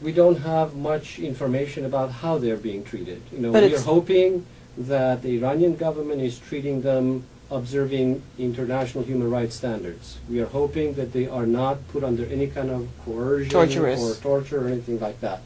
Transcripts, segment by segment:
We don't have much information about how they're being treated. But We are hoping that the Iranian government is treating them observing international human rights standards. We are hoping that they are not put under any kind of coercion Torturous. or torture or anything like that.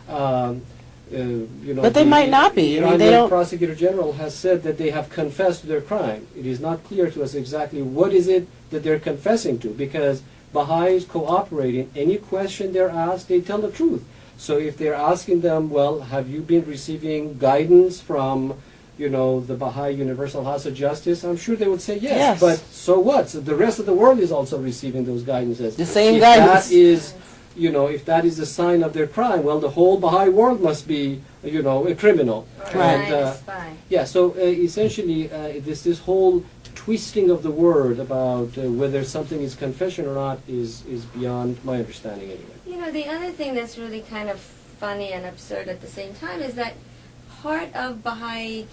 But they might not be. The I mean, they Iranian don't. prosecutor general has said that they have confessed to their crime. It is not clear to us exactly what is it that they're confessing to, because Baha'is cooperate in any question they're asked, they tell the truth. So if they're asking them, well, have you been receiving guidance from, the Baha'i Universal House of Justice, I'm sure they would say yes. Yes. But so what? So the rest of the world is also receiving those guidances. The same if guidance. That is, if that is a sign of their crime, well, the whole Baha'i world must be, a criminal. Right. And, yeah, so essentially, this whole twisting of the word about whether something is confession or not is beyond my understanding anyway. The other thing that's really kind of funny and absurd at the same time is that part of Baha'i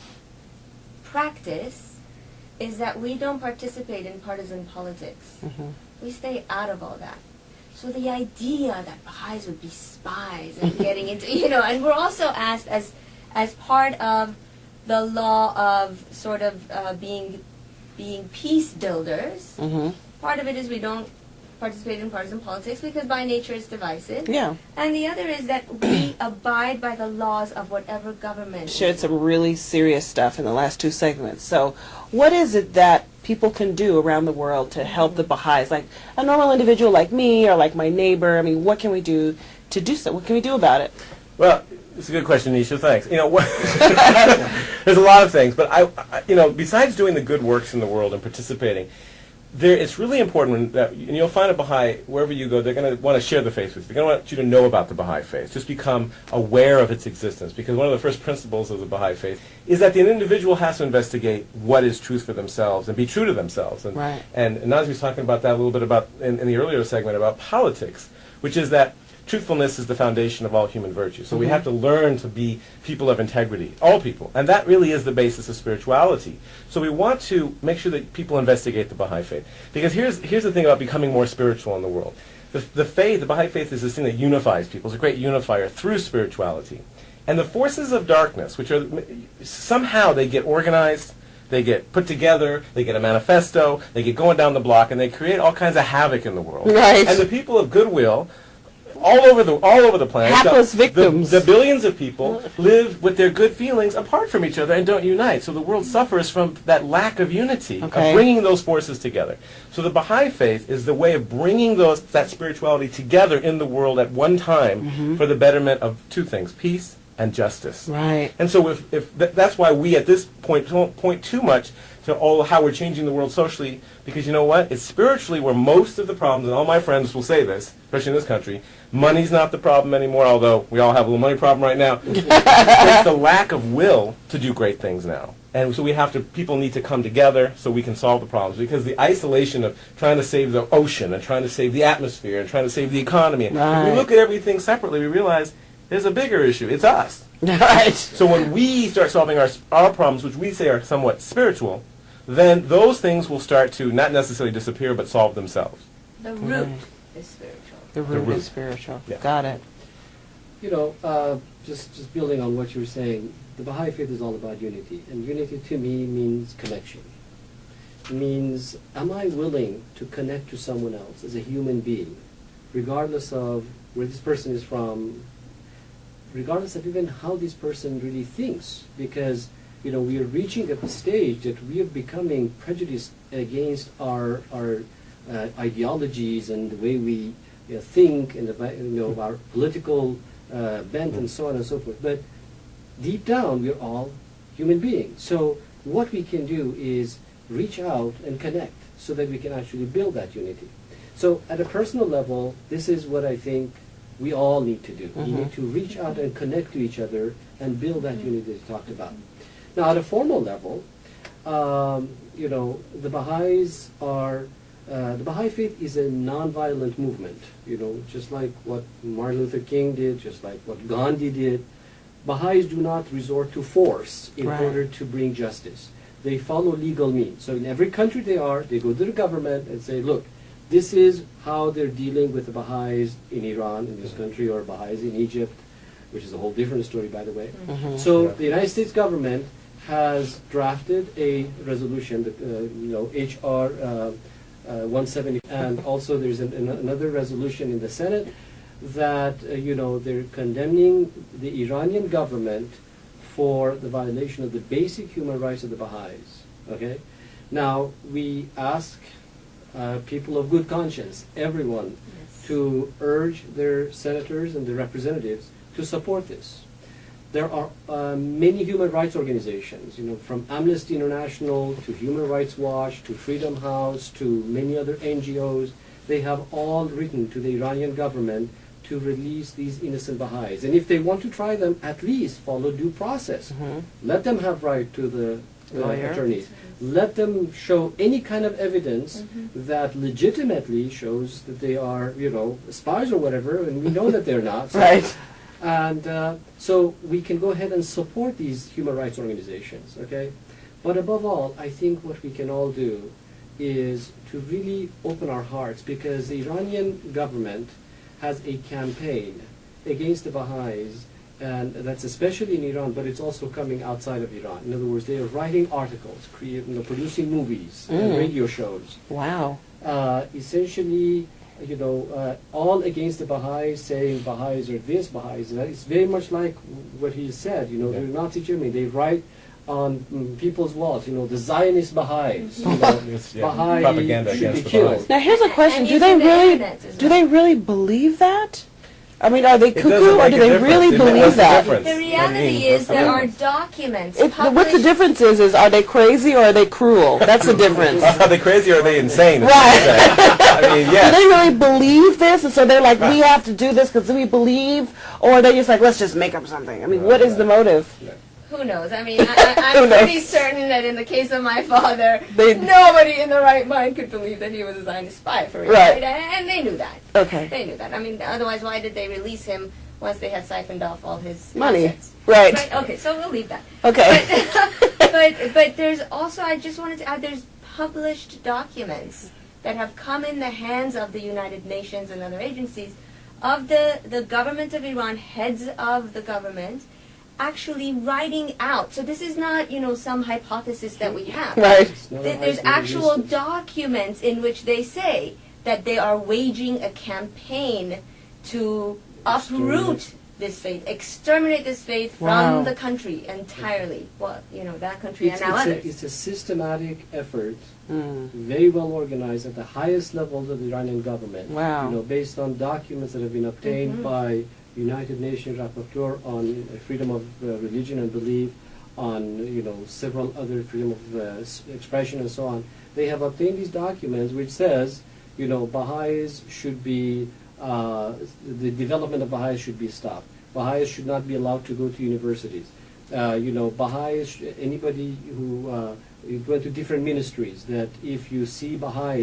practice is that we don't participate in partisan politics. Mhm. We stay out of all that. So the idea that Baha'is would be spies and getting into, and we're also asked as part of the law of sort of being peace builders. Mhm. Part of it is we don't participate in partisan politics because by nature it's divisive. Yeah. And the other is that we abide by the laws of whatever government. Shared some really serious stuff in the last two segments. So what is it that people can do around the world to help the Baha'is? Like a normal individual like me or like my neighbor, I mean, what can we do to do so? What can we do about it? Well, it's a good question, Nisha. Thanks. There's a lot of things, but besides doing the good works in the world and participating, it's really important that, and you'll find a Baha'i wherever you go, they're going to want to share the faith with you. They're going to want you to know about the Baha'i faith. Just become aware of its existence, because one of the first principles of the Baha'i faith is that the individual has to investigate what is truth for themselves and be true to themselves. And, Right. and Nazi was talking about that a little bit about in the earlier segment about politics, which is that truthfulness is the foundation of all human virtue. So we have to learn to be people of integrity, all people. And that really is the basis of spirituality. So we want to make sure that people investigate the Baha'i faith. Because here's the thing about becoming more spiritual in the world. The faith, the Baha'i faith, is this thing that unifies people. It's a great unifier through spirituality. And the forces of darkness, which are somehow they get organized, they get put together, they get a manifesto, they get going down the block, and they create all kinds of havoc in the world. Right. And the people of goodwill all over the planet. Hapless victims. The billions of people live with their good feelings apart from each other and don't unite. So the world suffers from that lack of unity, of bringing those forces together. So the Baha'i faith is the way of bringing that spirituality together in the world at one time for the betterment of two things, peace and justice. Right. And so that's why we at this point don't point too much to how we're changing the world socially, because you know what? It's spiritually where most of the problems, and all my friends will say this, especially in this country, money's not the problem anymore, although we all have a little money problem right now. It's the lack of will to do great things now. And so people need to come together so we can solve the problems, because the isolation of trying to save the ocean and trying to save the atmosphere and trying to save the economy, if we look at everything separately, we realize there's a bigger issue. It's us. Right. So when we start solving our problems, which we say are somewhat spiritual, then those things will start to not necessarily disappear, but solve themselves. The root is spiritual. The root is spiritual. Yeah. Got it. Just building on what you were saying, the Baha'i faith is all about unity. And unity to me means connection. It means, am I willing to connect to someone else as a human being, regardless of where this person is from, regardless of even how this person really thinks? Because we are reaching a stage that we are becoming prejudiced against our ideologies and the way we think and our political bent and so on and so forth. But deep down, we're all human beings. So what we can do is reach out and connect so that we can actually build that unity. So at a personal level, this is what I think we all need to do. We need to reach out and connect to each other and build that unity that you talked about. Now, at a formal level, the Baha'is are, the Baha'i faith is a nonviolent movement, just like what Martin Luther King did, just like what Gandhi did. Baha'is do not resort to force in order to bring justice. They follow legal means. So in every country they go to the government and say, look, this is how they're dealing with the Baha'is in Iran, in this country, or Baha'is in Egypt, which is a whole different story, by the way. So the United States government has drafted a resolution, H.R. 170, and also there's another resolution in the Senate that they're condemning the Iranian government for the violation of the basic human rights of the Baha'is. Okay, now we ask people of good conscience, everyone, to urge their senators and their representatives to support this. There are many human rights organizations, from Amnesty International to Human Rights Watch to Freedom House to many other NGOs. They have all written to the Iranian government to release these innocent Baha'is. And if they want to try them, at least follow due process. Let them have right to the attorneys. Let them show any kind of evidence that legitimately shows that they are, spies or whatever, and we know that they're not. So, Right. And so we can go ahead and support these human rights organizations, okay? But above all, I think what we can all do is to really open our hearts, because the Iranian government has a campaign against the Baha'is, and that's especially in Iran, but it's also coming outside of Iran. In other words, they are writing articles, producing movies, and radio shows. Wow. Essentially, all against the Baha'is, saying Baha'is are this, Baha'is are that. It's very much like what he said, they're Nazi Germany. They write on people's walls, the Zionist Baha'is. Baha'i Propaganda should be against the killed. Baha'is. Now here's a question: And Do using they the really? internet as Do well. they really believe that? I mean, are they It doesn't cuckoo, or make do a they difference. really It believe makes a that? difference. The reality is there are documents What's the published. difference is are they crazy or are they cruel? That's the difference. Are they crazy or are they insane? Right. I mean, Do yes. they really believe this, and so they're like, we have to do this because we believe, or are they just like, let's just make up something? I mean, what is the motive? Who knows? I mean, Who I'm knows? pretty certain that in the case of my father, They- nobody in the right mind could believe that he was a Zionist spy for Iran. Right. And they knew that. Okay. They knew that. I mean, otherwise, why did they release him once they had siphoned off all his Money. assets? Right. Right. Okay, so we'll leave that. Okay. But there's also, I just wanted to add, there's published documents that have come in the hands of the United Nations and other agencies of the government of Iran, heads of the government, actually writing out. So this is not, some hypothesis that we have. Right. It's not a There's isolated actual instance. documents in which they say that they are waging a campaign to uproot this faith, exterminate this faith Wow. from the country entirely. Well, that country It's, and now it's, others. it's a systematic effort, Mm. very well organized at the highest levels of the Iranian government. Wow. Based on documents that have been obtained by United Nations Rapporteur on freedom of religion and belief, on several other freedom of expression and so on. They have obtained these documents which says Baha'is should be the development of Baha'is should be stopped. Baha'is should not be allowed to go to universities. Baha'is, anybody who went to different ministries, that if you see Baha'is